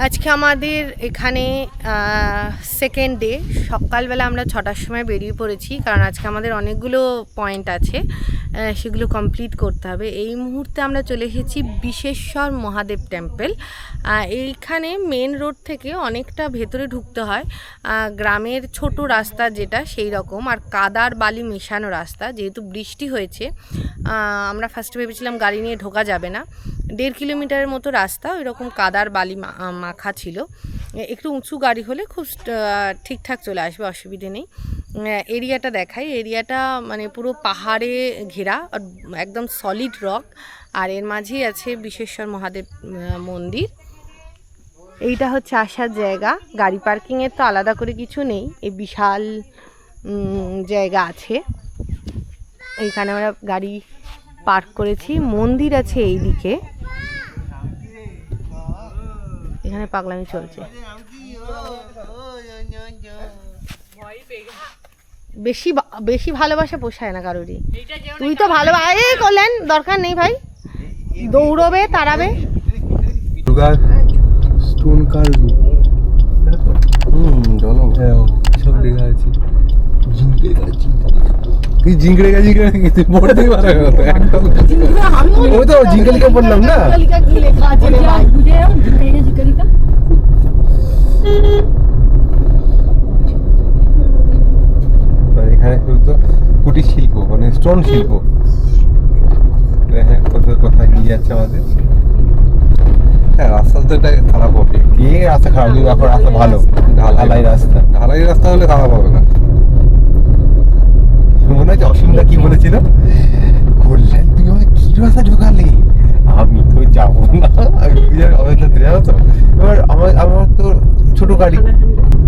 আজকে আমাদের এখানে সেকেন্ড ডে। সকালবেলা আমরা 6টার সময় বেরিয়ে পড়েছি, কারণ আজকে আমাদের অনেকগুলো পয়েন্ট আছে, সেগুলো কমপ্লিট করতে হবে। এই মুহূর্তে আমরা চলে এসেছি বিশেশ্বর মহাদেব টেম্পল। এইখানে মেন রোড থেকে অনেকটা ভেতরে ঢুকতে হয়, গ্রামের ছোট রাস্তা যেটা সেই রকম, আর কাদার বালি মেশানো রাস্তা। যেহেতু বৃষ্টি হয়েছে, আমরা ফার্স্টে ভেবেছিলাম গাড়ি নিয়ে ঢোকা যাবে না। 1.5 কিলোমিটারের মতো রাস্তা, ওই রকম কাদার বালি মাখা ছিল। একটু উঁচু গাড়ি হলে খুব ঠিকঠাক চলে আসবে, অসুবিধে নেই। এরিয়াটা দেখাই, এরিয়াটা মানে পুরো পাহাড়ে ঘেরা, একদম সলিড রক, আর এর মাঝেই আছে বিশেশ্বর মহাদেব মন্দির। এইটা হচ্ছে আসার জায়গা। গাড়ি পার্কিংয়ের তো আলাদা করে কিছু নেই, এই বিশাল জায়গা আছে, এইখানে আমরা গাড়ি পার্ক করেছি। মন্দির আছে এই দিকে, এখানে পাগলামি চলছে। বেশি বেশি ভালোবাসা পোষায় না কারোরই। তুই তো ভালোবাসে করলেন, দরকার নেই ভাই, দৌড়বে তাড়াবে। স্টোন কার্ভিং, সব লেখা আছে। তুই জিঙ্গড়েগা তুই পড়তেই পারো একদম। ওই তো জিঙ্গলিকা পড়লাম না। এখানে তো কুটির শিল্প, মানে স্টোন শিল্প। কোথায় নিয়ে যাচ্ছে আমাদের। হ্যাঁ, রাস্তা তো এটা খারাপ হবে। কে রাস্তা খারাপ? এখন রাস্তা ভালো, ঢালাই রাস্তা। ঢালাই রাস্তা হলে খারাপ হবে না। মনে হচ্ছে অসীমটা কি বলেছিল, কল্যাণ তুমি আমাকে কি রাস্তা ঢোকালে, আমি তো যাবো না। এবার আমার তো ছোট গাড়ি,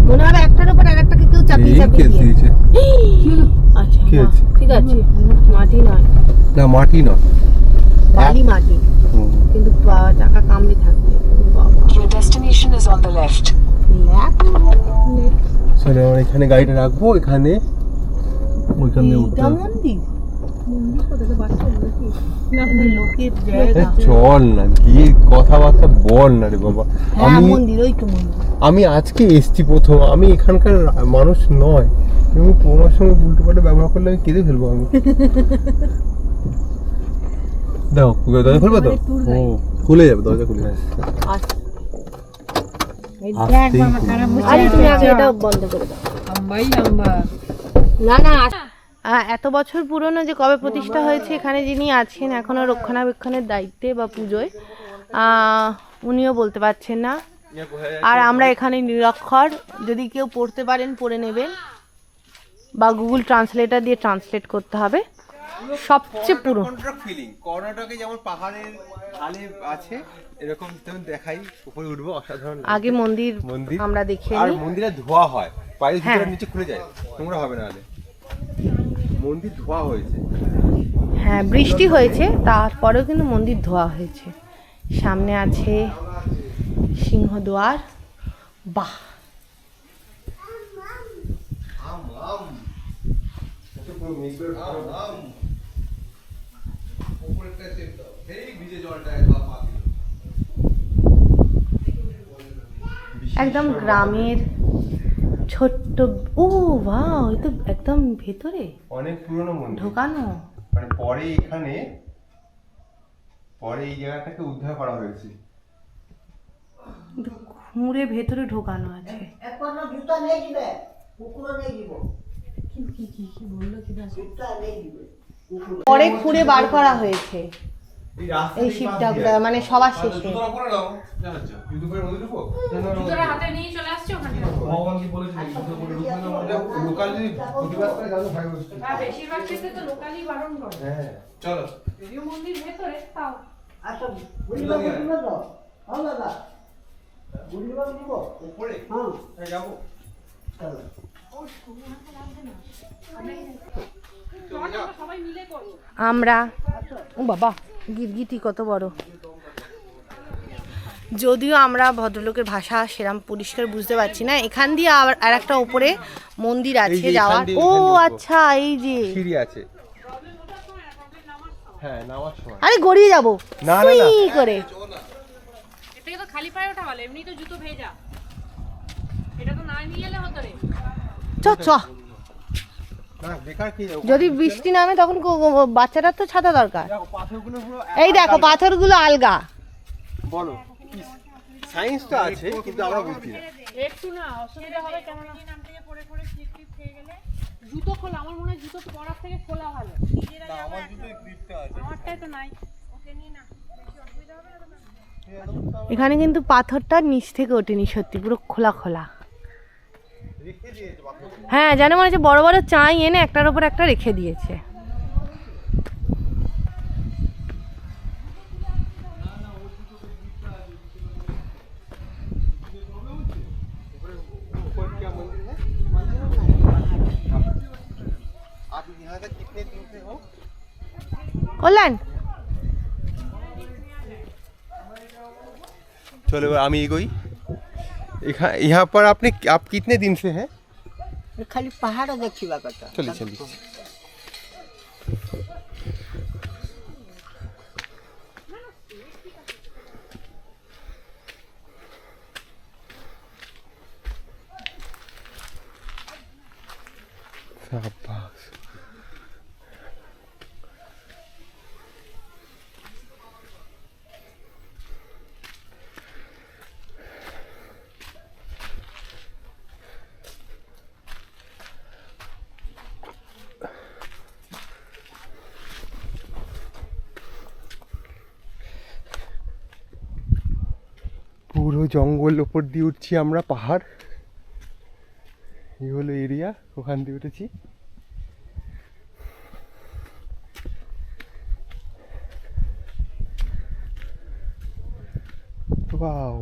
মনে হয় একটার উপর আরেকটাকে কেউ চাপিয়ে চাপিয়ে দিয়েছে। আচ্ছা ঠিক আছে, মাটি নয়, না মাটি নয়, বালি মাটি, কিন্তু চাকা কামড়ে থাকবে। Your destination is on the left. চলো আমরা এখানে গাড়িটা রাখবো, এখানে ওইখানে উঠতে মন্দির কোথায় বাচ্চা লোকের জায়গা। চল না গিয়ে কথাবার্তা বল না রে বাবা। আমি আজকে এসছি প্রথম, আমি এখানকার মানুষ নয়, এবং তোমার সঙ্গে উল্টো পাল্টা ব্যবহার করলে আমি কেঁদে ফেলবো। আমি দাও দরজা খুলবে তো, খুলে যাবে, দরজা খুলে যাবে। না না, এত বছর পুরনো যে কবে প্রতিষ্ঠা হয়েছে, এখানে যিনি আছেন এখনো রক্ষণাবেক্ষণের দায়িত্বে বা পুজোয়, উনিও বলতে পারছেন না। আর আমরা এখানে নিরক্ষর, যদি কেউ পড়তে পারেন পড়ে নেবেন, বা গুগল ট্রান্সলেটর দিয়ে ট্রান্সলেট করতে হবে। সবচেয়ে পুরো কর্ণাটকে যেমন পাহাড়ের ঢালে আছে, এরকম তেমন দেখাই, উপরে উঠবো, অসাধারণ। আগে মন্দির আমরা দেখে আর মন্দিরে ধোয়া হয়, পায়ের ভিতরে নিচে খুলে যায়, তোমরা হবে না। মন্দির ধোয়া হয়েছে, হ্যাঁ বৃষ্টি হয়েছে, তারপরেও কিন্তু মন্দির ধোয়া হয়েছে। সামনে আছে সিংহদ্বার। বাহ, একদম গ্রামের ছোট্ট। ও বাহ, ওই তো একদম ভেতরে অনেক পুরনো মন্দির ঢোকানো, মানে পরে এই জায়গাটাকে উদ্ধার করা হয়েছে। খুঁড়ে ভেতরে ঢোকানো আছে। পরে খুঁড়ে বার করা হয়েছে এই শিবটা, মানে সবার শেষে। আমরা, ও বাবা গিরগিটি কত বড়। যদিও আমরা ভদ্রলোকের ভাষা সেরকম পরিষ্কার বুঝতে পারছি না। এখান দিয়ে আর একটা উপরে মন্দির আছে যাওয়ার। ও আচ্ছা, এই যে সিঁড়ি আছে। হ্যাঁ, নামার সময় আরে গড়িয়ে যাবো না করে। খালি পায়ে ওঠা ভালো, এমনি তো জুতো ভেজা। এটা তো না নিয়ে এলে হতো রে। চ চ না বেকার কি যদি বৃষ্টি নামে তখন বাচ্চাটার তো ছাতা দরকার। দেখো পাথরগুলো পুরো এই দেখো পাথরগুলো আলগা। বলো সায়েন্সটা আছে কিন্তু আমরা বুঝি না। একটু না অসুবিধা হবে, কেমন নাম থেকে পড়ে পড়ে স্লিপ টিপ খেয়ে গেলে। জুতো খোলা, আমার মনে হয় জুতো পরার থেকে খোলা ভালো। না আমার জুতোই গ্রিপটা আছে। আমারটাই তো নাই। এখানে কিন্তু পাথরটা নিচ থেকে ওঠেনি, সত্যি পুরো খোলা খোলা। রেখে দিয়েছে পাথর। হ্যাঁ জানো মনে হচ্ছে বড় বড় চাই এনে একটার উপর একটা রেখে দিয়েছে। ऊपर क्या मंदिर है? आप यहाँ से कितने दिन से हो? কল্যাণ चलो আমি এগোই। यहाँ पर आपने आप कितने दिन से हैं? खाली पहाड़ देखिबा कता चलिए चलिए। शाबाश। পুরো জঙ্গল ওপর দিয়ে উঠছি আমরা, পাহাড়। এই হলো এরিয়া, ওখান দিয়ে উঠেছি। Wow,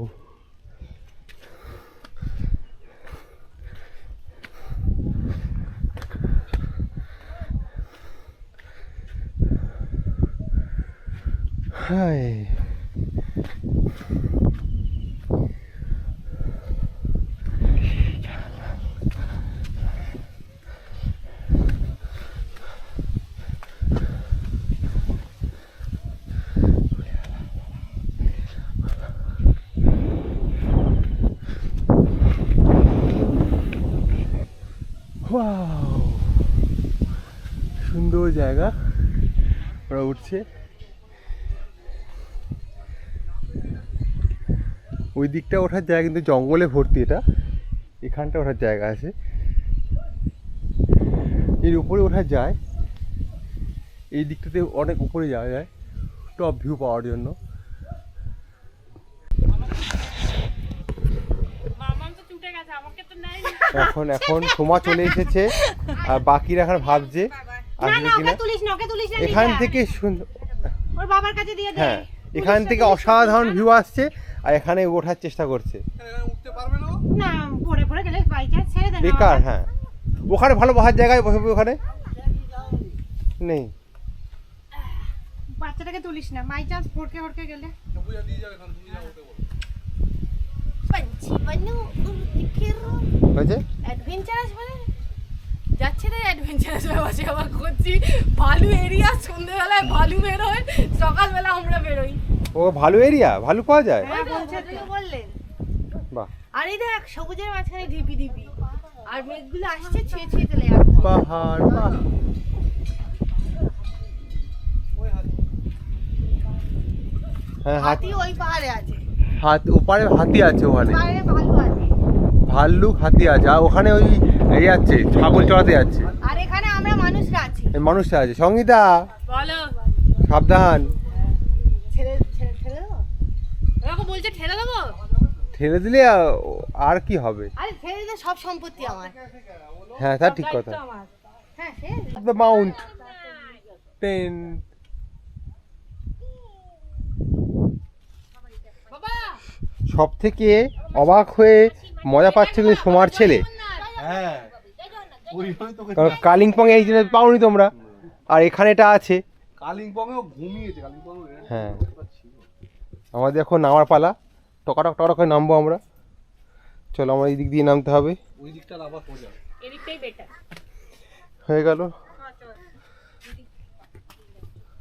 high. ওয়াও, সুন্দর জায়গা। ওরা উঠছে, ওই দিকটা ওঠার জায়গা কিন্তু জঙ্গলে ভর্তি। এটা এখানটা ওঠার জায়গা আছে, এর উপরে ওঠা যায়। এই দিকটাতে অনেক উপরে যাওয়া যায় টপ ভিউ পাওয়ার জন্য। মামাম তো ছুটে গেছে, আমাকে তো নাই। এখন এখন সোমা চলে এসেছে, আর বাকিরা এখন ভাবছে আসবে কিনা। এখান থেকে ওর বাবার কাছে দিয়ে দে। হ্যাঁ, এখান থেকে অসাধারণ ভিউ আসছে, আর এখানে ওঠার চেষ্টা করছে। না পড়ে পড়ে গেলে বাই চান্স ছেড়ে দে না। বেকার। হ্যাঁ, ওখানে ভালো বসার জায়গায় বসবে, ওখানে নেই। বাচ্চাটাকে তুলিস না, বাই চান্স ফড়কে ফড়কে গেলে। पंछी बनू उड़ती फिरूं হয়েছে। অ্যাডভেঞ্চারাস বলে যাচ্ছে রে, অ্যাডভেঞ্চারাস বসে আবার করছি। ভালু এরিয়া, সন্ধ্যেবেলায় ভালু বেরোয়, সকালবেলা আমরা বেরোই। ও ভালো এরিয়া, ভালো পাওয়া যায়। হ্যাঁ বলছে তো বললেন। বাহ, আর এই দেখ সবুজের মাঝখানে ঢিপি ঢিপি, আর মেঘগুলো আসছে ছুঁয়ে ছুঁয়ে চলে যাচ্ছে। পাহাড়। বাহ, হ্যাঁ হাতি ওই পাহাড়ে আছে, হাতি ওপারে, হাতি আছে ওখানে, পাহাড়ে ভালু আছে, ভাল্লুক হাতি আছে। আর ওখানে ওই এই আছে ছাগল চড়াতে যাচ্ছে, আর এখানে আমরা মানুষরা আছি। এই মানুষটা আছে। সঙ্গীতা বলো, সাবধান, ছেড়ে ছেড়ে ছেড়ে দেবো? ওরকম বলছে ঠেলে দেবো। ঠেলে দিলে আর কি হবে। আরে ছেড়ে দিলে সব সম্পত্তি আমার। হ্যাঁ তা ঠিক কথা। আমার হ্যাঁ সে দ্য মাউন্ট 10। বাবা সব থেকে অবাক হয়ে মজা পাচ্ছে কিন্তু সোমার ছেলে। হ্যাঁ, কারণ কালিম্পং এই জিনিস পাওনি তোমরা, আর এখানে এটা আছে। কালিম্পংয়েও ঘুমিয়েছে, কালিম্পং হ্যাঁ, আমাদের এখন নামার পালা। টকাটক টকাটক করে নামবো আমরা। চলো, আমার এই দিক দিয়ে নামতে হবে। ওই দিকটা আবার সোজা। এদিকটাই বেটার। হয়ে গেল।